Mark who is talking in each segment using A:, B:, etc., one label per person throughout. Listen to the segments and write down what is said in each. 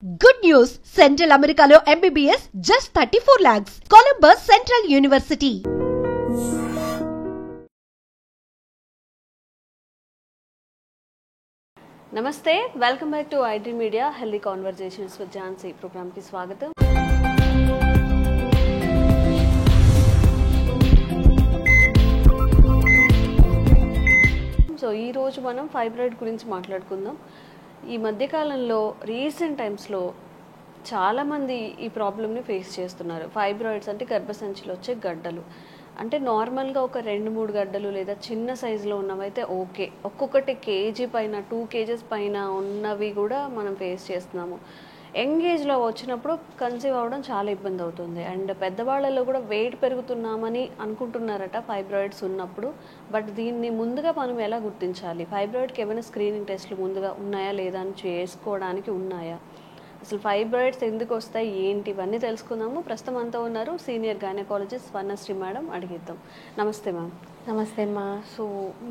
A: Good news! Central Americano MBBS just 34 lakhs. Columbus Central University.
B: నమస్తే, welcome back to iDream media healthy conversations with Jhansi ప్రోగ్రామ్కి స్వాగతం. So ఈరోజు మనం fibroid గురించి మాట్లాడుకుందాం. ఈ మధ్యకాలంలో రీసెంట్ టైమ్స్లో చాలామంది ఈ ప్రాబ్లమ్ని ఫేస్ చేస్తున్నారు. ఫైబ్రాయిడ్స్ అంటే గర్భసంచిలో వచ్చే గడ్డలు. అంటే నార్మల్గా ఒక 2-3 గడ్డలు లేదా చిన్న సైజులో ఉన్నవైతే ఓకే, ఒక్కొక్కటి కేజీ పైన 2 kgs పైన ఉన్నవి కూడా మనం ఫేస్ చేస్తున్నాము. యంగ్ ఏజ్లో వచ్చినప్పుడు కన్సీవ్ అవ్వడం చాలా ఇబ్బంది అవుతుంది. అండ్ పెద్దవాళ్ళలో కూడా వెయిట్ పెరుగుతున్నామని అనుకుంటున్నారట ఫైబ్రాయిడ్స్ ఉన్నప్పుడు. బట్ దీన్ని ముందుగా మనం ఎలా గుర్తించాలి? ఫైబ్రాయిడ్కి ఏమైనా స్క్రీనింగ్ టెస్ట్లు ముందుగా ఉన్నాయా లేదా అని చేసుకోవడానికి ఉన్నాయా? అసలు ఫైబ్రాయిడ్స్ ఎందుకు వస్తాయి, ఏంటి, ఇవన్నీ తెలుసుకుందాము. ప్రస్తుతం అంతా ఉన్నారు సీనియర్ గైనకాలజిస్ట్ స్వర్ణశ్రీ మేడం. అడిగిద్దాం. నమస్తే మ్యామ్.
C: నమస్తే అమ్మా.
B: సో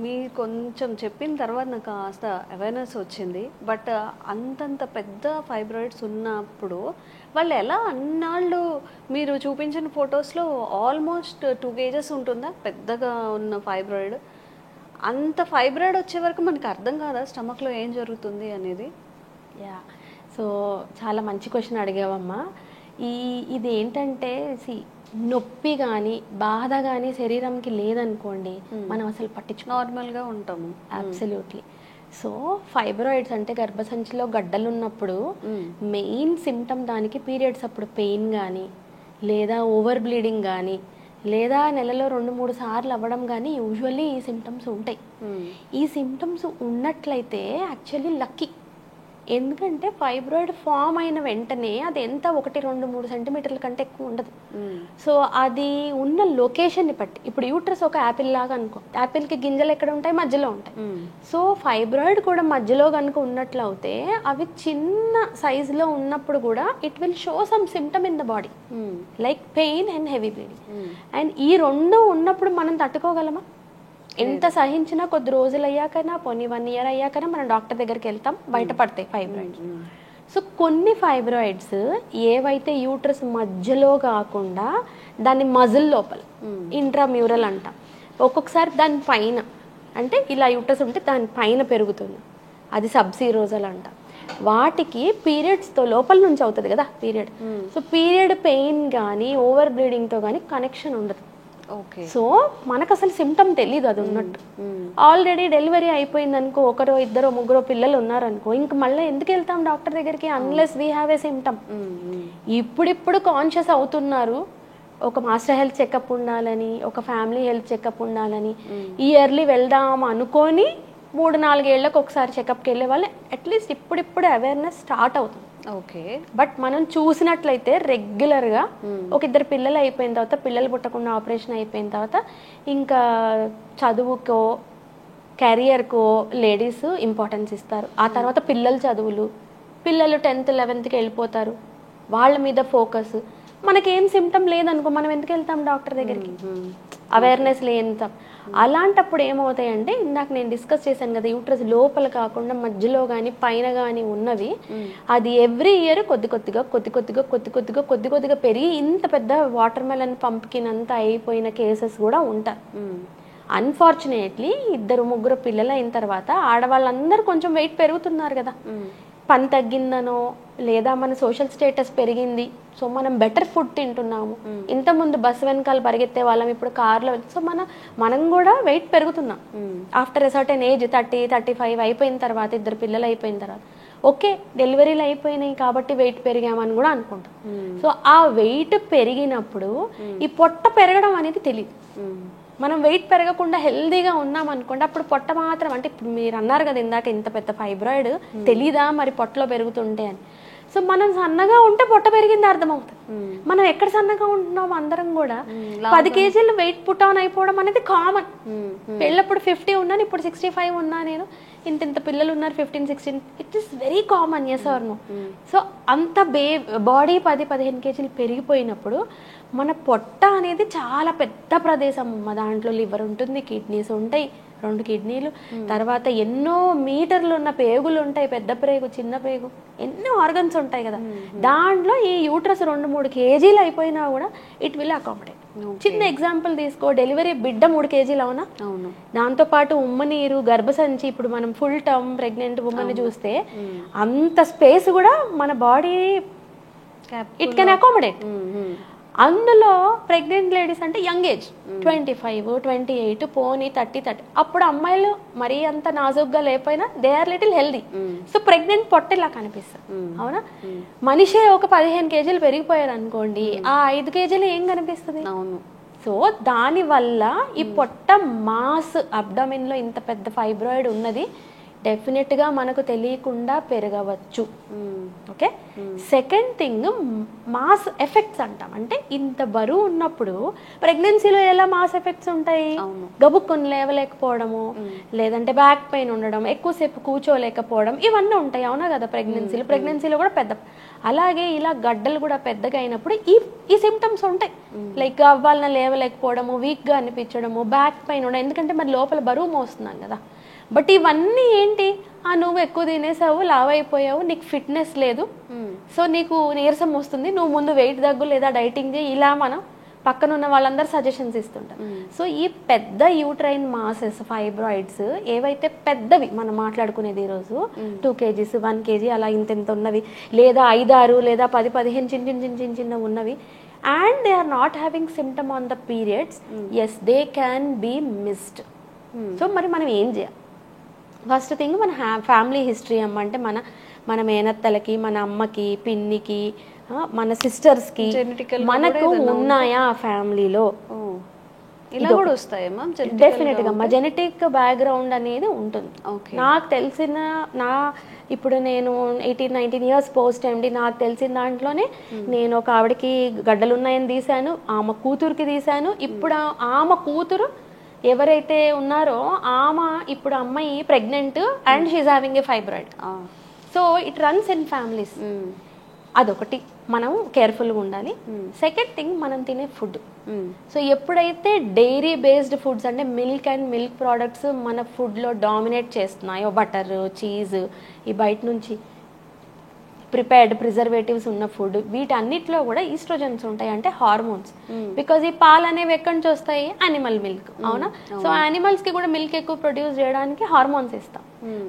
B: మీరు కొంచెం చెప్పిన తర్వాత నాకు కాస్త అవేర్నెస్ వచ్చింది. బట్ అంతంత పెద్ద ఫైబ్రాయిడ్స్ ఉన్నప్పుడు వాళ్ళు ఎలా అన్నాళ్ళు మీరు చూపించిన ఫొటోస్లో ఆల్మోస్ట్ 2 kgs ఉంటుందా పెద్దగా ఉన్న ఫైబ్రాయిడ్? అంత ఫైబ్రాయిడ్ వచ్చే వరకు మనకు అర్థం కాదా స్టమక్లో ఏం జరుగుతుంది అనేది?
C: యా, సో చాలా మంచి క్వశ్చన్ అడిగావమ్మా. ఇది ఏంటంటే నొప్పి కానీ బాధ కానీ శరీరంకి లేదనుకోండి, మనం అసలు
B: నార్మల్గా ఉంటాము.
C: అబ్సల్యూట్లీ. సో ఫైబ్రాయిడ్స్ అంటే గర్భసంచిలో గడ్డలు ఉన్నప్పుడు మెయిన్ సిమ్టమ్ దానికి పీరియడ్స్ అప్పుడు పెయిన్ కానీ, లేదా ఓవర్ బ్లీడింగ్ కానీ, లేదా నెలలో 2-3 సార్లు అవ్వడం కానీ యూజువల్లీ ఈ సిమ్టమ్స్ ఉంటాయి. ఈ సిమ్టమ్స్ ఉన్నట్లయితే యాక్చువల్లీ లక్కీ. ఎందుకంటే ఫైబ్రాయిడ్ ఫామ్ అయిన వెంటనే అది ఎంత 1-2-3 సెంటీమీటర్ల కంటే ఎక్కువ ఉండదు. సో అది ఉన్న లొకేషన్ని బట్టి, ఇప్పుడు యూట్రస్ ఒక యాపిల్ లాగా అనుకో, యాపిల్కి గింజలు ఎక్కడ ఉంటాయి? మధ్యలో ఉంటాయి. సో ఫైబ్రాయిడ్ కూడా మధ్యలో కనుక ఉన్నట్లు అవుతే అవి చిన్న సైజులో ఉన్నప్పుడు కూడా it will show some symptom in the body like pain and heavy bleeding. And ఈ రెండు ఉన్నప్పుడు మనం తట్టుకోగలమా? ఎంత సహించినా కొద్ది రోజులు అయ్యాకైనా, పోనీ 1 year అయ్యాకైనా మనం డాక్టర్ దగ్గరికి వెళ్తాం, బయటపడతాయి ఫైబ్రాయిడ్స్. సో కొన్ని ఫైబ్రాయిడ్స్ ఏవైతే యూట్రస్ మధ్యలో కాకుండా దాన్ని మజిల్ లోపల, ఇంట్రామ్యూరల్ అంటాం, ఒక్కొక్కసారి దాని పైన, అంటే ఇలా యూట్రస్ ఉంటే దాని పైన పెరుగుతుంది, అది సబ్సీరోజల్ అంటాం. వాటికి పీరియడ్స్తో లోపల నుంచి అవుతుంది కదా పీరియడ్. సో పీరియడ్ పెయిన్ కానీ ఓవర్ బ్లీడింగ్తో కానీ కనెక్షన్ ఉండదు. సో మనకు అసలు సిమ్టమ్ తెలీదు అది ఉన్నట్టు. ఆల్రెడీ డెలివరీ అయిపోయింది అనుకో, 1-2-3 పిల్లలు ఉన్నారనుకో, ఇంక మళ్ళీ ఎందుకు వెళ్తాం డాక్టర్ దగ్గరికి unless we have a symptom. ఇప్పుడిప్పుడు కాన్షియస్ అవుతున్నారు, ఒక మాస్టర్ హెల్త్ చెకప్ ఉండాలని, ఒక ఫ్యామిలీ హెల్త్ చెకప్ ఉండాలని, ఇయర్లీ వెళ్దాం అనుకొని 3-4 ఏళ్ళకి ఒకసారి చెకప్కి వెళ్ళే వాళ్ళు అట్లీస్ట్ ఇప్పుడిప్పుడు అవేర్నెస్ స్టార్ట్ అవుతుంది.
B: ఓకే.
C: బట్ మనం చూసినట్లయితే రెగ్యులర్గా ఒక 2 పిల్లలు అయిపోయిన తర్వాత, పిల్లలు పుట్టకుండా ఆపరేషన్ అయిపోయిన తర్వాత ఇంకా చదువుకో కెరియర్కో లేడీస్ ఇంపార్టెన్స్ ఇస్తారు. ఆ తర్వాత పిల్లల చదువులు, పిల్లలు 10th 11thకి వెళ్ళిపోతారు, వాళ్ళ మీద ఫోకస్. మనకేం సిమ్టమ్ లేదనుకో, మనం ఎందుకు వెళ్తాం డాక్టర్ దగ్గరికి? అవేర్నెస్ లేనితాం. అలాంటప్పుడు ఏమవుతాయంటే, ఇందాక నేను డిస్కస్ చేశాను కదా, యూట్రస్ లోపల కాకుండా మధ్యలో కానీ పైన కానీ ఉన్నవి, అది ఎవ్రీ ఇయర్ కొద్ది కొద్దిగా పెరిగి ఇంత పెద్ద వాటర్ మెలన్ పంప్కిన్ అంతా అయిపోయిన కేసెస్ కూడా ఉంటారు. అన్ఫార్చునేట్లీ 2-3 పిల్లలు అయిన తర్వాత ఆడవాళ్ళందరూ కొంచెం వెయిట్ పెరుగుతున్నారు కదా, పని తగ్గిందనో లేదా మన సోషల్ స్టేటస్ పెరిగింది, సో మనం బెటర్ ఫుడ్ తింటున్నాము. ఇంతకుముందు బస్సు వెనకాల పరిగెత్తే వాళ్ళం, ఇప్పుడు కార్లో. సో మనం కూడా వెయిట్ పెరుగుతున్నాం. ఆఫ్టర్ ఎ సర్టెన్ ఏజ్ 30-35 అయిపోయిన తర్వాత, 2 పిల్లలు అయిపోయిన తర్వాత, ఓకే డెలివరీలు అయిపోయినాయి కాబట్టి వెయిట్ పెరిగామని కూడా అనుకుంటాం. సో ఆ వెయిట్ పెరిగినప్పుడు ఈ పొట్ట పెరగడం అనేది తెలియదు. మనం వెయిట్ పెరగకుండా హెల్దీగా ఉన్నాం అనుకోండి, అప్పుడు పొట్ట మాత్రం, అంటే ఇప్పుడు మీరు అన్నారు కదా ఇందాక ఇంత పెద్ద ఫైబ్రాయిడ్ తెలీదా మరి పొట్టలో పెరుగుతుంటే అని. సో మనం సన్నగా ఉంటే పొట్ట పెరిగింది అర్థమవుతుంది. మనం ఎక్కడ సన్నగా ఉంటున్నాం, అందరం కూడా 10 kgs వెయిట్ పుట్ ఆన్ అయిపోవడం అనేది కామన్. పెళ్ళప్పుడు 50 ఉన్నాను, ఇప్పుడు 65 ఉన్నా, నేను ఇంత పిల్లలు ఉన్నారు 15-16, it is very common. Yes or no? So అంత బాడీ 10-15 kgs పెరిగిపోయినప్పుడు మన పొట్ట అనేది చాలా పెద్ద ప్రదేశం. దాంట్లో లివర్ ఉంటుంది, కిడ్నీస్ ఉంటాయి, 2 కిడ్నీలు, తర్వాత ఎన్నో మీటర్లు ఉన్న పేగులు ఉంటాయి, పెద్ద పేగు చిన్న పేగు, ఎన్నో ఆర్గన్స్ ఉంటాయి కదా. దాంట్లో ఈ యూట్రస్ 2-3 కేజీలు అయిపోయినా కూడా ఇట్ విల్ అకామిడేట్. చిన్న ఎగ్జాంపుల్ తీసుకో, డెలివరీ బిడ్డ 3 కేజీలు అవునా, దాంతోపాటు ఉమ్మనీరు, గర్భసంచి, ఇప్పుడు మనం ఫుల్ టర్మ్ ప్రెగ్నెంట్ ఉమ్మని చూస్తే అంత స్పేస్ కూడా మన బాడీ ఇట్ కెన్ అకామిడేట్. అందులో ప్రెగ్నెంట్ లేడీస్ అంటే యంగ్ ఏజ్ 25, 28, పోనీ 30. అప్పుడు అమ్మాయిలు మరీ అంత నాజుగ్గా లేకపోయినా they are little healthy. So pregnant పొట్టేలా కనిపిస్తుంది అవునా. మనిషే ఒక 15 కేజీలు పెరిగిపోయారు అనుకోండి, ఆ 5 కేజీలు ఏం కనిపిస్తుంది. అవును. సో దానివల్ల ఈ పొట్ట మాస్, అబ్డమిన్ లో ఇంత పెద్ద ఫైబ్రాయిడ్ ఉన్నది డెఫినెట్గా మనకు తెలియకుండా పెరగవచ్చు. Okay. Second thing, mass effects అంటాం. అంటే ఇంత బరువు ఉన్నప్పుడు ప్రెగ్నెన్సీలో ఎలా మాస్ ఎఫెక్ట్స్ ఉంటాయి, గబుక్కుని లేవలేకపోవడము, లేదంటే బ్యాక్ పెయిన్ ఉండడం, ఎక్కువసేపు కూర్చోలేకపోవడం, ఇవన్నీ ఉంటాయి అవునా కదా ప్రెగ్నెన్సీలో కూడా పెద్ద. అలాగే ఇలా గడ్డలు కూడా పెద్దగా అయినప్పుడు ఈ సిమ్టమ్స్ ఉంటాయి. లైక్ అవ్వాలన లేవలేకపోవడము, వీక్గా అనిపించడము, బ్యాక్ పెయిన్ ఉండడం, ఎందుకంటే మరి లోపల బరువు మోస్తున్నాం కదా. బట్ ఇవన్నీ ఏంటి, నువ్వు ఎక్కువ తినేసావు, లావ్ అయిపోయావు, నీకు ఫిట్నెస్ లేదు, సో నీకు నీరసం వస్తుంది, నువ్వు ముందు వెయిట్ తగ్గు లేదా డైటింగ్ చేయి, ఇలా మనం పక్కన ఉన్న వాళ్ళందరూ సజెషన్స్ ఇస్తుంటారు. సో ఈ పెద్ద యూట్రైన్ మాసెస్, ఫైబ్రాయిడ్స్ ఏవైతే పెద్దవి మనం మాట్లాడుకునేది ఈరోజు 2 kgs, 1 kg అలా ఇంత ఉన్నవి, లేదా 5, 6 లేదా 10, 15 చిన్న ఉన్నవి, and they are not having symptom on the periods, yes they can be missed. So మరి మనం ఏం చేయాలి? ఫస్ట్ థింగ్, మన ఫ్యామిలీ హిస్టరీ అంటే మన మేనత్తలకి, మన అమ్మకి, పిన్నికి, మన సిస్టర్స్కి మనకు ఉన్నాయా ఫ్యామిలీలో,
B: ఇలా కూడా వస్తాయమ్మా
C: డెఫినెట్గా మా జెనెటిక్ బ్యాక్గ్రౌండ్ అనేది ఉంటుంది. నాకు తెలిసిన ఇప్పుడు నేను 18-19 ఇయర్స్ పోస్ట్ MD, నాకు తెలిసిన దాంట్లోనే నేను ఒక ఆవిడకి గడ్డలు ఉన్నాయని తీశాను, ఆమె కూతురుకి తీశాను. ఇప్పుడు ఆమె కూతురు ఎవరైతే ఉన్నారో ఆమె ఇప్పుడు అమ్మాయి pregnant and she's having a fibroid. So it runs in families. అదొకటి, మనం కేర్ఫుల్గా ఉండాలి. సెకండ్ థింగ్, మనం తినే ఫుడ్. సో ఎప్పుడైతే డైరీ బేస్డ్ ఫుడ్స్ అంటే మిల్క్ అండ్ మిల్క్ ప్రోడక్ట్స్ మన ఫుడ్లో డామినేట్ చేస్తున్నాయో, బటర్, చీజ్, ఈ బయట నుంచి ప్రిపేర్డ్ ప్రిజర్వేటివ్స్ ఉన్న ఫుడ్, వీటన్నిటిలో కూడా ఈస్ట్రోజన్స్ ఉంటాయి, అంటే హార్మోన్స్. బికాజ్ ఈ పాలు అనేవి ఎక్కడి నుంచి వస్తాయి, యానిమల్ మిల్క్ అవునా. సో యానిమల్స్ కి కూడా మిల్క్ ఎక్కువ ప్రొడ్యూస్ చేయడానికి హార్మోన్స్ ఇస్తాం.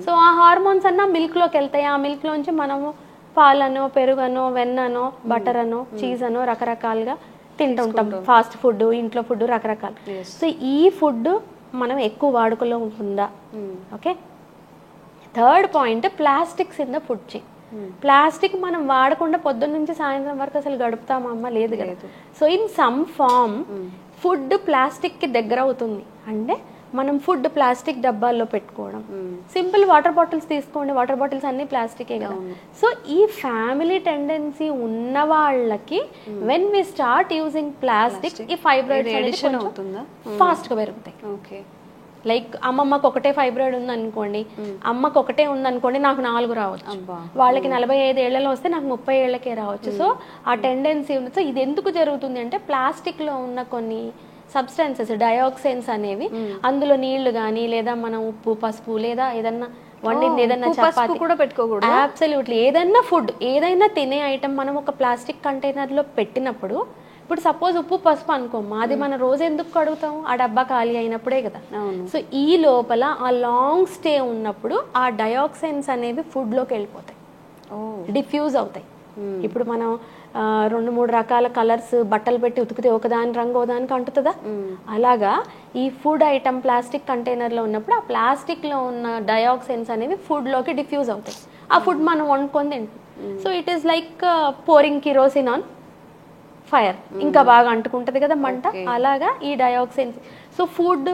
C: సో ఆ హార్మోన్స్ అన్న మిల్క్ లోకి వెళ్తాయి, ఆ మిల్క్ లోంచి మనము పాలనో, పెరుగనో, వెన్ననో, బటర్ అనో, చీజ్ అనో రకరకాలుగా తింటుంటాం. ఫాస్ట్ ఫుడ్, ఇంట్లో ఫుడ్ రకరకాలు. సో ఈ ఫుడ్ మనం ఎక్కువ వాడుకలో ఉంటుందా. Okay. Third point, plastics in the food chain. Plastic మనం వాడకుండా పొద్దున్న నుంచి సాయంత్రం వరకు అసలు గడుపుతామమ్మా, లేదు కదా. So in some form food plastic కి దగ్గర అవుతుంది. అంటే మనం ఫుడ్ ప్లాస్టిక్ డబ్బాల్లో పెట్టుకోవడం, సింపుల్ వాటర్ బాటిల్స్ తీసుకోండి, వాటర్ బాటిల్స్ అన్ని ప్లాస్టికే కదా. సో ఈ ఫ్యామిలీ టెండెన్సీ ఉన్న వాళ్ళకి when we start using plastic, ఈ ఫైబ్రాయిడ్స్ ఫాస్ట్ గా పెరుగుతాయి. లైక్ అమ్మమ్మకు ఒకటే ఫైబ్రాయిడ్ ఉందనుకోండి, అమ్మకు ఒకటే ఉందనుకోండి, నాకు 4 రావచ్చు, వాళ్ళకి 45 ఏళ్లలో వస్తే నాకు 30 ఏళ్లకే రావచ్చు. సో ఆ టెండెన్సీ ఉంది. సో ఇది ఎందుకు జరుగుతుంది అంటే ప్లాస్టిక్ లో ఉన్న కొన్ని సబ్స్టెన్సెస్, డయాక్సైన్స్ అనేవి, అందులో నీళ్లు కానీ, లేదా మనం ఉప్పు, పసుపు, లేదా ఏదన్నా వండింది, ఏదన్నా చపాతీ కూడా పెట్టుకోకూడదు. అబ్సల్యూట్లీ. ఏదైనా ఫుడ్, ఏదైనా తినే ఐటమ్ మనం ఒక ప్లాస్టిక్ కంటైనర్ లో పెట్టినప్పుడు, ఇప్పుడు సపోజ్ ఉప్పు, పసుపు అనుకోమ్మా, అది మనం రోజు ఎందుకు కడుగుతాం, ఆ డబ్బా ఖాళీ అయినప్పుడే కదా. సో ఈ లోపల ఆ లాంగ్ స్టే ఉన్నప్పుడు ఆ డయాక్సైన్స్ అనేవి ఫుడ్ లోకి వెళ్ళిపోతాయి, డిఫ్యూజ్ అవుతాయి. ఇప్పుడు మనం 2-3 రకాల కలర్స్ బట్టలు పెట్టి ఉతికితే ఒకదాని రంగు ఒకదానికి అంటుతుందా, అలాగా ఈ ఫుడ్ ఐటమ్ ప్లాస్టిక్ కంటైనర్ లో ఉన్నప్పుడు ఆ ప్లాస్టిక్ లో ఉన్న డయాక్సైన్స్ అనేవి ఫుడ్ లోకి డిఫ్యూజ్ అవుతాయి. ఆ ఫుడ్ మనం వండుకొని తింటాం. So it is like pouring kerosene on fire, ఇంకా బాగా అంటుకుంటది కదా మంట. అలాగా ఈ డయాక్సైన్స్, సో ఫుడ్,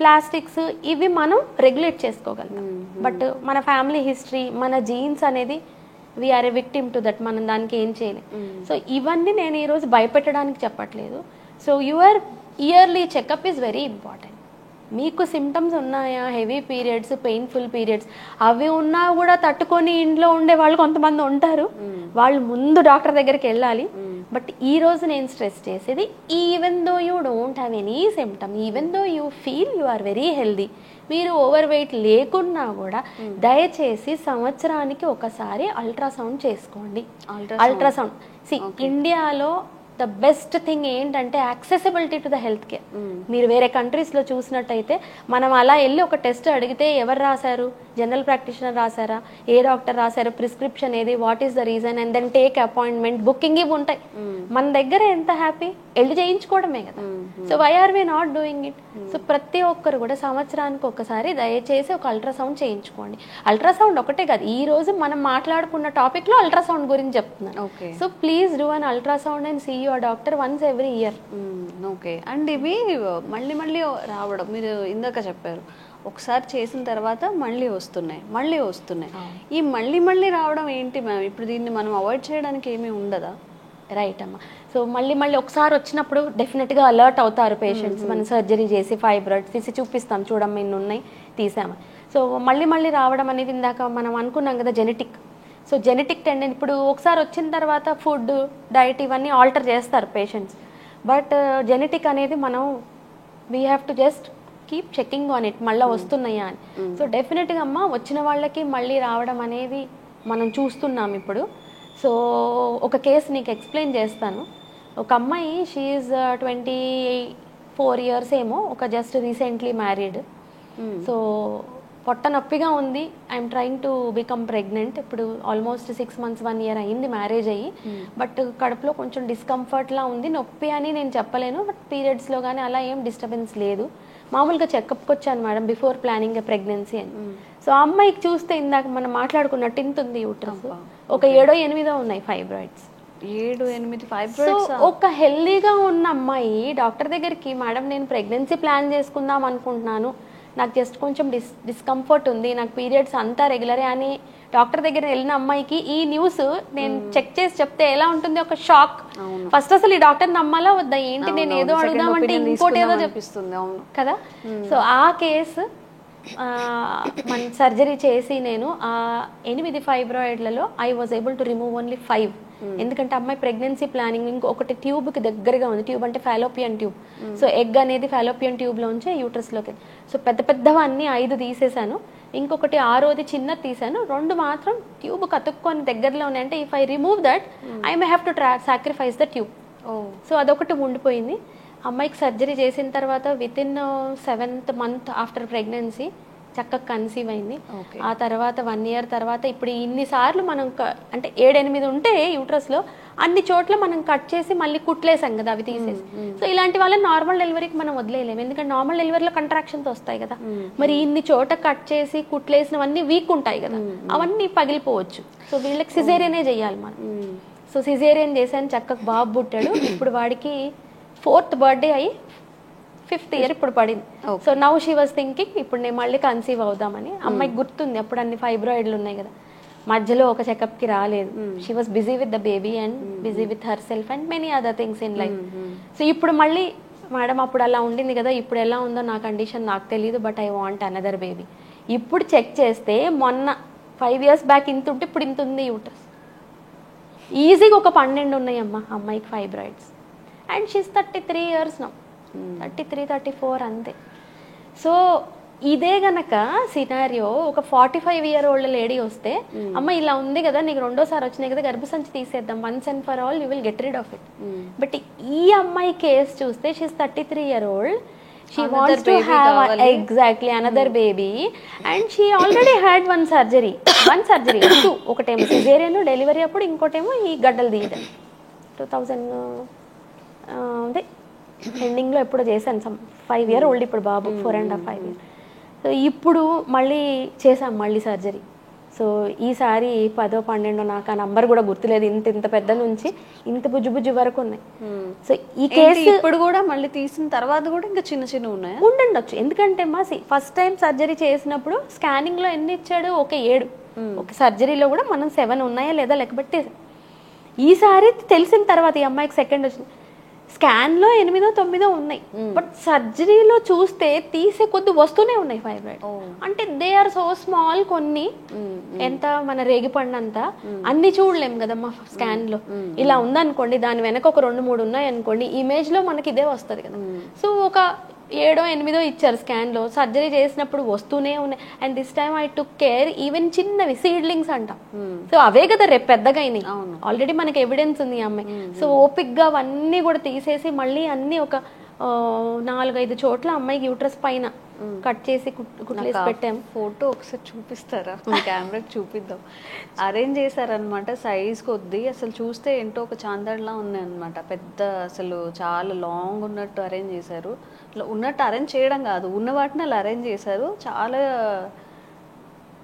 C: ప్లాస్టిక్స్ ఇవి మనం రెగ్యులేట్ చేసుకోగలుగుతాం. బట్ మన ఫ్యామిలీ హిస్టరీ, మన జీన్స్ అనేది we are a victim to that, మనం దానికి ఏం చేయలేం. సో ఇవన్నీ నేను ఈరోజు భయపెట్టడానికి చెప్పట్లేదు. So your yearly checkup is very important. మీకు సిమ్టమ్స్ ఉన్నాయా, హెవీ పీరియడ్స్, పెయిన్ఫుల్ పీరియడ్స్, అవి ఉన్నా కూడా తట్టుకొని ఇంట్లో ఉండే వాళ్ళు కొంతమంది ఉంటారు. వాళ్ళు ముందు డాక్టర్ దగ్గరికి వెళ్ళాలి. బట్ ఈ రోజు నేను స్ట్రెస్ చేసేది, even though you don't have any symptom, even though you feel you are very healthy, మీరు ఓవర్ వెయిట్ లేకున్నా కూడా దయచేసి సంవత్సరానికి ఒకసారి అల్ట్రాసౌండ్ చేసుకోండి. అల్ట్రాసౌండ్ ఇండియాలో ద బెస్ట్ థింగ్ ఏంటంటే accessibility to the health care. మీరు వేరే కంట్రీస్లో చూసినట్టయితే మనం అలా వెళ్ళి ఒక టెస్ట్ అడిగితే ఎవరు రాశారు, జనరల్ ప్రాక్టీషనర్ రాశారా, ఏ డాక్టర్ రాశారు, ప్రిస్క్రిప్షన్ ఏది, what is the reason, and then take appointment, booking ఇవి ఉంటాయి. మన దగ్గర ఎంత హ్యాపీ, వెళ్ళి చేయించుకోవడమే కదా. So why are we not doing it? So ప్రతి ఒక్కరు కూడా సంవత్సరానికి ఒకసారి దయచేసి ఒక అల్ట్రాసౌండ్ చేయించుకోండి. అల్ట్రాసౌండ్ ఒకటే కాదు, ఈ రోజు మనం మాట్లాడుకున్న టాపిక్ లో అల్ట్రాసౌండ్ గురించి చెప్తున్నాను. So please do an ultrasound and see your doctor once every year.
B: Okay. And ఇవి మళ్ళీ మళ్ళీ రావడం, మీరు ఇందాక చెప్పారు ఒకసారి చేసిన తర్వాత మళ్ళీ వస్తున్నాయి. ఈ మళ్ళీ మళ్ళీ రావడం ఏంటి మ్యామ్? ఇప్పుడు దీన్ని మనం అవాయిడ్ చేయడానికి ఏమీ ఉండదా?
C: రైట్ అమ్మా. సో మళ్ళీ ఒకసారి వచ్చినప్పుడు డెఫినెట్గా అలర్ట్ అవుతారు పేషెంట్స్. మనం సర్జరీ చేసి ఫైబ్రాయిడ్స్ తీసి చూపిస్తాం, చూడమ్మా ఇన్ని ఉన్నాయి తీసామా. సో మళ్ళీ రావడం అనేది ఇందాక మనం అనుకున్నాం కదా జెనెటిక్. సో జెనెటిక్ టెండెన్సీ, ఇప్పుడు ఒకసారి వచ్చిన తర్వాత ఫుడ్, డైట్ ఇవన్నీ ఆల్టర్ చేస్తారు పేషెంట్స్. బట్ జెనెటిక్ అనేది మనం we have to just keep checking on it, మళ్ళీ వస్తున్నాయా అని. సో డెఫినెట్గా అమ్మ వచ్చిన వాళ్ళకి మళ్ళీ రావడం అనేది మనం చూస్తున్నాం ఇప్పుడు. సో ఒక కేసు నీకు ఎక్స్ప్లెయిన్ చేస్తాను. ఒక అమ్మాయి, షీ ఈజ్ 24 years ఏమో, ఒక జస్ట్ రీసెంట్లీ మ్యారీడ్. సో పొట్ట నొప్పిగా ఉంది, I'm trying to become pregnant. ఇప్పుడు ఆల్మోస్ట్ 6 months 1 year అయింది మ్యారేజ్ అయ్యి. బట్ కడుపులో కొంచెం డిస్కంఫర్ట్లా ఉంది, నొప్పి అని నేను చెప్పలేను. బట్ పీరియడ్స్లో కానీ అలా ఏం డిస్టర్బెన్స్ లేదు. మామూలుగా చెకప్కి వచ్చాను మేడం, బిఫోర్ ప్లానింగ్ ఎ ప్రెగ్నెన్సీ అని. సో ఆ అమ్మాయికి చూస్తే ఇందాక మనం మాట్లాడుకున్నట్టు ఇంత ఉంది యూట్రస్, ఒక 7-8 ఉన్నాయి ఫైబ్రాయిడ్స్.
B: 7-8 ఫైబ్రాయిడ్స్.
C: ఒక హెల్దీగా ఉన్న అమ్మాయి డాక్టర్ దగ్గరికి, మేడం నేను ప్రెగ్నెన్సీ ప్లాన్ చేసుకుందాం అనుకుంటున్నాను, నాకు జస్ట్ కొంచెం డిస్కంఫర్ట్ ఉంది, నాకు పీరియడ్స్ అంతా రెగ్యులరే అని డాక్టర్ దగ్గర వెళ్ళిన అమ్మాయికి ఈ న్యూస్ నేను చెక్ చేసి చెప్తే ఎలా ఉంటుంది? ఒక షాక్. ఫస్ట్ అసలు ఈ డాక్టర్ నమ్మాలా వద్దా, ఏంటి నేను ఏదో అడుగుదామంటే ఇంకోటి ఏదో చెప్పిస్తుంది కదా. సో ఆ కేసు మన సర్జరీ చేసి నేను ఆ 8 ఫైబ్రాయిడ్లలో I was able to remove only 5. ఎందుకంటే అమ్మాయి ప్రెగ్నెన్సీ ప్లానింగ్ ఇంకొకటి ట్యూబ్కి దగ్గరగా ఉంది. ట్యూబ్ అంటే ఫాలోపియన్ ట్యూబ్. సో ఎగ్ అనేది ఫాలోపియన్ ట్యూబ్లోంచి యూట్రస్లోకి. సో పెద్దవన్నీ 5 తీసేసాను, ఇంకొకటి 6వది చిన్నది తీసాను, 2 మాత్రం ట్యూబ్ కతుక్కొని దగ్గరలో ఉన్నాయి. అంటే if I remove that I may have to sacrifice the tube. So అదొకటి ఉండిపోయింది. అమ్మాయికి సర్జరీ చేసిన తర్వాత within 7th month after pregnancy చక్కగా కన్సీవ్ అయింది. ఆ తర్వాత 1 year తర్వాత ఇప్పుడు ఇన్నిసార్లు మనం అంటే 7-8 ఉంటే యూట్రస్లో అన్ని చోట్ల మనం కట్ చేసి మళ్ళీ కుట్లేసాం కదా, అవి తీసేసి. సో ఇలాంటి వాళ్ళని నార్మల్ డెలివరీకి మనం వదిలేయలేము, ఎందుకంటే నార్మల్ డెలివరీలో కంట్రాక్షన్స్ వస్తాయి కదా. మరి ఇన్ని చోట కట్ చేసి కుట్లేసినవన్నీ వీక్ ఉంటాయి కదా, అవన్నీ పగిలిపోవచ్చు. సో వీళ్ళకి సిజేరియనే చేయాలి మనం. సో సిజేరియన్ చేశాను, చక్కగా బాబు పుట్టాడు. ఇప్పుడు వాడికి 4th birthday అయ్యి 5th year ఇప్పుడు పడింది. So now she was thinking ఇప్పుడు నేను మళ్ళీ కన్సీవ్ అవుదామని. అమ్మాయికి గుర్తుంది అప్పుడు అన్ని ఫైబ్రాయిడ్లు ఉన్నాయి కదా, మధ్యలో ఒక చెకప్కి రాలేదు. She was busy with the baby and busy with her self and many other things in life. So ఇప్పుడు మళ్ళీ మేడం అప్పుడు అలా ఉండింది కదా, ఇప్పుడు ఎలా ఉందో నా కండిషన్ నాకు తెలియదు, but I want another baby. ఇప్పుడు చెక్ చేస్తే మొన్న 5 years బ్యాక్ ఇంత ఉంటే ఇప్పుడు ఇంత ఉంది యూట్రస్. ఈజీగా ఒక 12 ఉన్నాయమ్మా అమ్మాయికి fibroids. And she's 33 years now, 33-34 అంతే. సో ఇదే గనక సినారియో ఒక 45-year-old లేడీ వస్తే, అమ్మ ఇలా ఉంది కదా, నీకు 2వ సారి వచ్చినాయి కదా, గర్భసంచి తీసేద్దాం, once and for all you will get rid of it. But ఈ అమ్మాయి కేసు చూస్తే she's 33-year-old, she wants to have exactly another baby and she already had one surgery 2, ఒకటేమో సిజేరియన్ డెలివరీ అప్పుడు, ఇంకోటేమో ఈ గడ్డలు తీయడం 2000 అదే ఎండింగ్లో ఎప్పుడో చేశాను. 5-year-old ఇప్పుడు బాబు, 4.5 years. సో ఇప్పుడు మళ్ళీ చేసాం మళ్ళీ సర్జరీ. సో ఈసారి 10వ 12వ నాకు ఆ నంబర్ కూడా గుర్తులేదు, ఇంత పెద్ద నుంచి ఇంత బుజ్జు వరకు ఉన్నాయి. సో ఈ కేసు
B: ఇప్పుడు కూడా మళ్ళీ తీసిన తర్వాత కూడా ఇంకా చిన్న ఉన్నాయి
C: ఉండండొచ్చు. ఎందుకంటే మా ఫస్ట్ టైం సర్జరీ చేసినప్పుడు స్కానింగ్లో ఎన్ని ఇచ్చాడు, ఒక 7, ఒక సర్జరీలో కూడా మనం 7 ఉన్నాయా లేదా లెక్కబెట్టి. ఈసారి తెలిసిన తర్వాత ఈ అమ్మాయికి 2nd వచ్చింది. స్కాన్లో 8 9 ఉన్నాయి, బట్ సర్జరీలో చూస్తే తీసే కొద్ది వస్తూనే ఉన్నాయి ఫైబ్రాయిడ్. అంటే దే ఆర్ సో స్మాల్, కొన్ని ఎంత మన రేగిపడినంత అన్ని చూడలేం కదమ్మా స్కాన్ లో. ఇలా ఉందనుకోండి, దాని వెనక ఒక 2 3 ఉన్నాయి అనుకోండి, ఇమేజ్ లో మనకి ఇదే వస్తుంది కదా. సో ఒక 7 8 ఇచ్చారు స్కాన్ లో, సర్జరీ చేసినప్పుడు వస్తూనే ఉన్నాయి. And this time I took care, even చిన్నవి సీడ్లింగ్స్ అంట. సో అవే కదా రేపు పెద్దగా అయినాయి, ఆల్రెడీ మనకి ఎవిడెన్స్ ఉంది ఈ అమ్మాయి. సో ఓపిక్ గా అవన్నీ కూడా తీసేసి మళ్ళీ అన్ని ఒక 4 5 చోట్ల అమ్మాయికి యూట్రస్ పైన కట్ చేసి కుట్లేసి పెట్టాం.
B: ఫోటో ఒకసారి చూపిస్తారా? కెమెరాకి చూపిద్దాం. అరేంజ్ చేశారనమాట సైజ్ కొద్ది, అసలు చూస్తే ఏంటో ఒక చాందడ్లా ఉన్నాయి అనమాట. పెద్ద అసలు చాలా లాంగ్ ఉన్నట్టు అరేంజ్ చేశారు. ఉన్నట్టు అరేంజ్ చేయడం కాదు, ఉన్న వాటిని అలా అరేంజ్ చేశారు. చాలా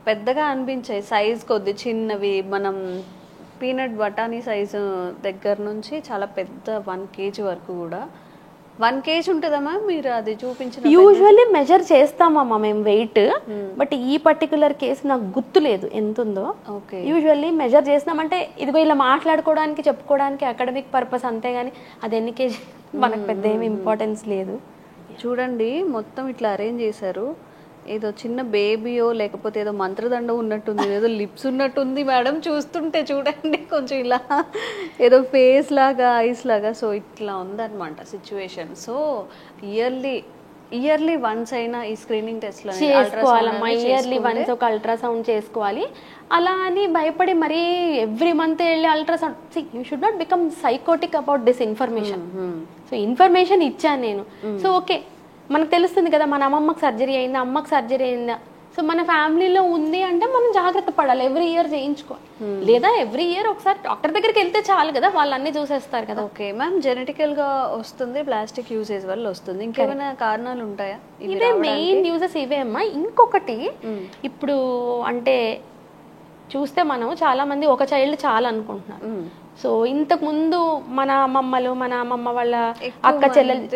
B: పెద్దగా అనిపించాయి, సైజ్ కొద్ది చిన్నవి. మనం పీనట్ బఠానీ సైజు దగ్గర నుంచి చాలా పెద్ద 1 kg వరకు కూడా. 1 kg ఉంటుందమ్మా? మీరు అది చూపించిన
C: యూజువల్లీ మెజర్ చేస్తామమ్మా మేము వెయిట్, బట్ ఈ పర్టికులర్ కేసు నాకు గుర్తు లేదు ఎంత ఉందో. యూజువల్లీ మెజర్ చేసినామంటే ఇదిగో ఇలా మాట్లాడుకోవడానికి చెప్పుకోవడానికి అకాడమిక్ పర్పస్ అంతేగాని అది ఎన్ని కేజీ మనకు పెద్ద ఏమి ఇంపార్టెన్స్ లేదు.
B: చూడండి మొత్తం ఇట్లా అరేంజ్ చేశారు. ఏదో చిన్న బేబీయో లేకపోతే ఏదో మంత్రదండం ఉన్నట్టుంది, ఏదో లిప్స్ ఉన్నట్టుంది మేడం చూస్తుంటే. చూడండి కొంచెం ఇలా ఏదో ఫేస్ లాగా, ఐస్ లాగా. సో ఇట్లా ఉందన్నమాట సిచ్యువేషన్. సో ఇయర్లీ వన్స్ అయినా ఈ స్క్రీనింగ్ టెస్ట్
C: చేసుకోవాలమ్మా, ఇయర్లీ వన్స్ ఒక అల్ట్రాసౌండ్ చేసుకోవాలి. అలా అని భయపడి మరీ ఎవ్రీ మంత్ వెళ్ళి ultrasound, you should not become psychotic about this information. So information ఇచ్చాను నేను. సో ఓకే, మనకు తెలుస్తుంది కదా మన అమ్మమ్మకి సర్జరీ అయిందా, అమ్మకి సర్జరీ అయిందా. సో మన ఫ్యామిలీలో ఉంది అంటే మనం జాగ్రత్త పడాలి, ఎవ్రీ ఇయర్ చేయించుకోవాలి. లేదా ఎవ్రీ ఇయర్ ఒకసారి డాక్టర్ దగ్గరికి వెళ్తే చాలు కదా, వాళ్ళు అన్ని చూసేస్తారు కదా.
B: ఓకే మ్యామ్, జెనెటికల్ గా వస్తుంది, ప్లాస్టిక్ యూసేజ్ వల్ల వస్తుంది, ఇంకేమైనా కారణాలు ఉంటాయా?
C: ఇవే మెయిన్ యూజెస్ ఇవే అమ్మా. ఇంకొకటి ఇప్పుడు అంటే చూస్తే మనం చాలా మంది ఒక చైల్డ్ చాలా అనుకుంటున్నారు. సో ఇంతకు ముందు మన అమ్మమ్మలు, మన అమ్మమ్మ వాళ్ళ అక్క చెల్లెలు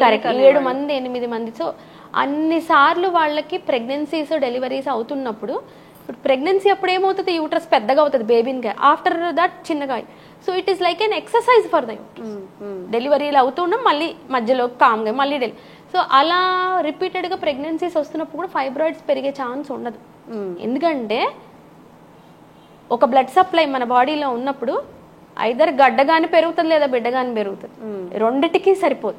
C: కరెక్ట్ 7 మంది 8 మంది. సో అన్ని సార్లు వాళ్ళకి ప్రెగ్నెన్సీస్ డెలివరీస్ అవుతున్నప్పుడు, ఇప్పుడు ప్రెగ్నెన్సీ అప్పుడు ఏమవుతుంది, యూట్రస్ పెద్దగా అవుతుంది బేబీని, ఆఫ్టర్ దట్ చిన్నగా. So it is like an exercise for the uterus. డెలివరీలు అవుతున్నాం, మళ్ళీ మధ్యలో కామ్గా మళ్ళీ సో అలా రిపీటెడ్గా ప్రెగ్నెన్సీస్ వస్తున్నప్పుడు కూడా ఫైబ్రాయిడ్స్ పెరిగే ఛాన్స్ ఉండదు. ఎందుకంటే ఒక బ్లడ్ సప్లై మన బాడీలో ఉన్నప్పుడు ఐదర్ గడ్డ కానీ పెరుగుతుంది లేదా బిడ్డ కానీ పెరుగుతుంది, రెండిటికి సరిపోదు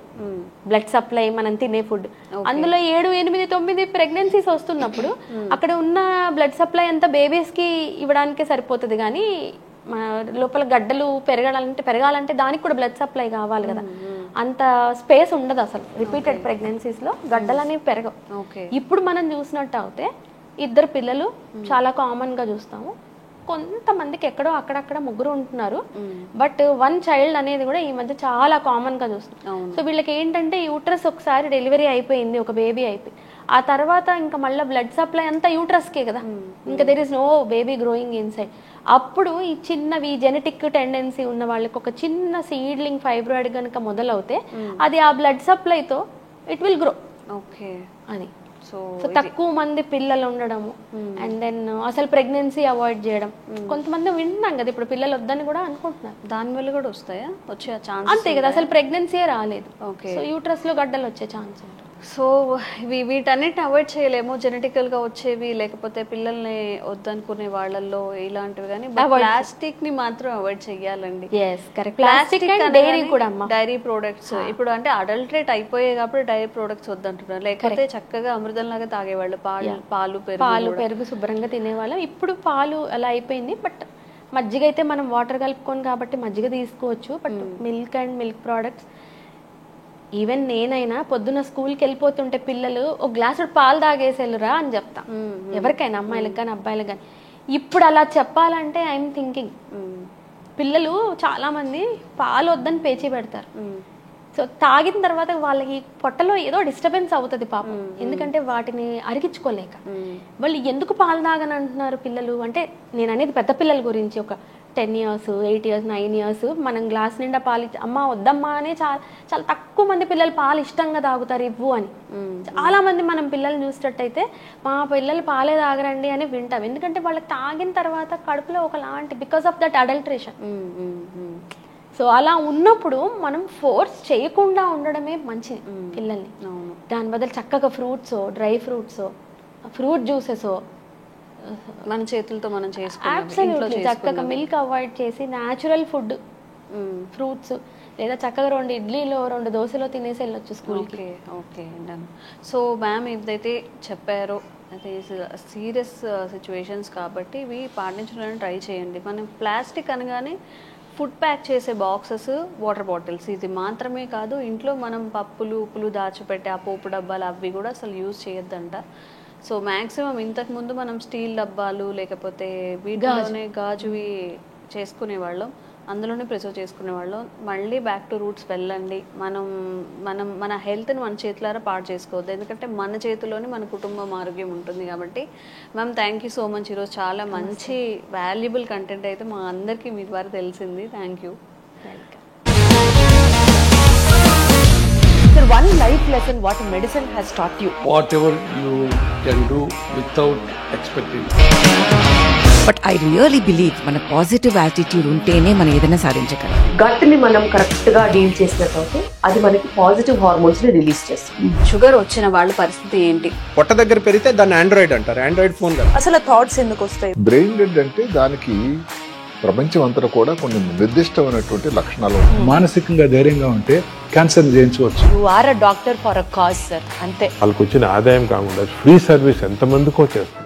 C: బ్లడ్ సప్లై, మనం తినే ఫుడ్. అందులో 7 8 9 ప్రెగ్నెన్సీస్ వస్తున్నప్పుడు అక్కడ ఉన్న బ్లడ్ సప్లై అంతా బేబీస్ కి ఇవ్వడానికే సరిపోతుంది. కానీ లోపల గడ్డలు పెరగాలంటే దానికి కూడా బ్లడ్ సప్లై కావాలి కదా, అంత స్పేస్ ఉండదు అసలు. రిపీటెడ్ ప్రెగ్నెన్సీస్ లో గడ్డలు అనేవి పెరగవు. ఇప్పుడు మనం చూసినట్టు అయితే 2 పిల్లలు చాలా కామన్ గా చూస్తాము. కొంతమందికి ఎక్కడో అక్కడక్కడ 3 ఉంటున్నారు, బట్ 1 చైల్డ్ అనేది కూడా ఈ మధ్య చాలా కామన్ గా చూస్తున్నాం. సో వీళ్ళకి ఏంటంటే యూట్రస్ ఒకసారి డెలివరీ అయిపోయింది, ఒక బేబీ అయిపోయి, ఆ తర్వాత ఇంకా మళ్ళీ బ్లడ్ సప్లై అంతా యూట్రస్కే కదా, ఇంకా there is no baby growing inside. అప్పుడు ఈ చిన్నవి జెనెటిక్ టెండెన్సీ ఉన్న వాళ్ళకి ఒక చిన్న సీడ్లింగ్ ఫైబ్రాయిడ్ కనుక మొదలవుతే అది ఆ బ్లడ్ సప్లైతో ఇట్ విల్ గ్రో.
B: ఓకే,
C: అది సో తక్కువ మంది పిల్లలు ఉండడము, అండ్ దెన్ అసలు ప్రెగ్నెన్సీ అవాయిడ్ చేయడం. కొంతమంది వింటున్నాం కదా ఇప్పుడు పిల్లలు వద్దని కూడా అనుకుంటున్నారు,
B: దానివల్ల కూడా వస్తాయా, వచ్చే ఛాన్స్
C: అంతే కదా, అసలు ప్రెగ్నెన్సీ రాలేదు. సో యూట్రస్ లో గడ్డలు వచ్చే ఛాన్స్ ఉంటుంది.
B: సో వీటన్నిటిని అవాయిడ్ చేయలేము, జెనెటికల్ గా వచ్చేవి, లేకపోతే పిల్లల్ని వద్దనుకునే వాళ్ళల్లో ఇలాంటివి. కానీ ప్లాస్టిక్ ని మాత్రం అవాయిడ్ చెయ్యాలండి.
C: ప్లాస్టిక్ డైరీ కూడా,
B: డైరీ ప్రొడక్ట్స్ ఇప్పుడు అంటే అడల్టరేట్ అయిపోయాయి కాబట్టి డైరీ ప్రొడక్ట్స్ వద్దంటున్నారు. లేకపోతే చక్కగా అమృతం లాగా తాగేవాళ్ళు, పాలు
C: పెరుగు శుభ్రంగా తినేవాళ్ళం. ఇప్పుడు పాలు అలా అయిపోయింది, బట్ మజ్జిగ అయితే మనం వాటర్ కలుపుకొని కాబట్టి మజ్జిగ తీసుకోవచ్చు. But milk and milk products, even నేనైనా పొద్దున్న స్కూల్కి వెళ్ళిపోతుంటే పిల్లలు ఒక గ్లాసు పాలు తాగేసేళ్ళురా అని చెప్తా, ఎవరికైనా అమ్మాయిలకు కానీ అబ్బాయిలకు కానీ. ఇప్పుడు అలా చెప్పాలంటే ఐఎమ్ థింకింగ్, పిల్లలు చాలా మంది పాలు వద్దని పేచీ పెడతారు. సో తాగిన తర్వాత వాళ్ళకి పొట్టలో ఏదో డిస్టర్బెన్స్ అవుతుంది పాపం, ఎందుకంటే వాటిని అరిగించుకోలేక. వాళ్ళు ఎందుకు పాలు తాగని అంటున్నారు పిల్లలు అంటే, నేను అనేది పెద్ద పిల్లల గురించి, ఒక 10 years 8 years 9 years మనం గ్లాస్ నిండా పాలు అమ్మ వద్దమ్మా అనే చాలా తక్కువ మంది పిల్లలు పాలు ఇష్టంగా తాగుతారు, ఇవ్వు అని. చాలా మంది మనం పిల్లల్ని చూసినట్టయితే మా పిల్లలు పాలే తాగరండి అని వింటాం, ఎందుకంటే వాళ్ళకి తాగిన తర్వాత కడుపులో ఒకలాంటి because of that adulteration. So అలా ఉన్నప్పుడు మనం ఫోర్స్ చేయకుండా ఉండడమే మంచిది పిల్లల్ని.
B: అవును.
C: దాని బదులు చక్కగా fruits, dry fruits, fruit juices
B: మన చేతులతో మనం
C: అబ్సల్యూట్లీ చక్కగా మిల్క్ అవాయిడ్ చేసి న్యాచురల్ ఫుడ్, ఫ్రూట్స్, లేదా చక్కగా 2 ఇడ్లీలో 2 దోశలో తినేసి వెళ్ళొచ్చు స్కూల్కి.
B: Okay done. సో మ్యామ్ ఏదైతే చెప్పారో అది సీరియస్ సిచ్యువేషన్స్ కాబట్టి ఇవి పాటించడానికి ట్రై చేయండి. మనం ప్లాస్టిక్ అనగానే ఫుడ్ ప్యాక్ చేసే బాక్సెస్, వాటర్ బాటిల్స్ ఇది మాత్రమే కాదు, ఇంట్లో మనం పప్పులు ఉప్పులు దాచిపెట్టే ఆ పోపు డబ్బాలు అవి కూడా అసలు యూజ్ చేయొద్దంట. సో మ్యాక్సిమం ఇంతకుముందు మనం స్టీల్ డబ్బాలు లేకపోతే వీటిలోనే గాజువి చేసుకునేవాళ్ళం, అందులోనే ప్రిజర్వ్ చేసుకునేవాళ్ళం. మళ్ళీ బ్యాక్ టు రూట్స్ వెళ్ళండి. మన హెల్త్ని మన చేతులారా పాడు చేసుకోవద్దు, ఎందుకంటే మన చేతిలోనే మన కుటుంబం ఆరోగ్యం ఉంటుంది కాబట్టి. Ma'am thank you so much. ఈరోజు చాలా మంచి వాల్యుబుల్ కంటెంట్ అయితే మా అందరికీ మీ ద్వారా తెలిసింది. Thank you.
D: Sir, one life lesson what medicine has taught you.
E: Whatever you can do without expecting.
F: But I really believe మన పాజిటివ్ యాటిట్యూడ్ ఉంటేనే మనం ఏదైనా సాధించగలం.
D: గట్ ని మనం కరెక్ట్ గా డీల్ చేసినట్లయితే అది మనకి పాజిటివ్ హార్మోన్స్ ని రిలీజ్ చేస్తుంది.
B: షుగర్ వచ్చిన వాళ్ళ పరిస్థితి ఏంటి?
G: పొట్ట దగ్గర పెరిగితే దాన్ని ఆండ్రాయిడ్ అంటారు, ఆండ్రాయిడ్ ఫోన్ కదా.
D: అసలు థాట్స్ ఎందుకు వస్తాయి?
H: బ్రెయిన్ డెడ్ అంటే దానికి ప్రపంచం అంతా కూడా కొన్ని నిర్దిష్టమైనటువంటి లక్షణాలు ఉంటాయి.
I: మానసికంగా ధైర్యంగా ఉంటే క్యాన్సర్ జయించవచ్చు.
D: You are a doctor for a cause sir, అంతే.
J: వాళ్ళకి వచ్చిన ఆదాయం కాకుండా ఫ్రీ సర్వీస్ ఎంతమందికో చేస్తుంది.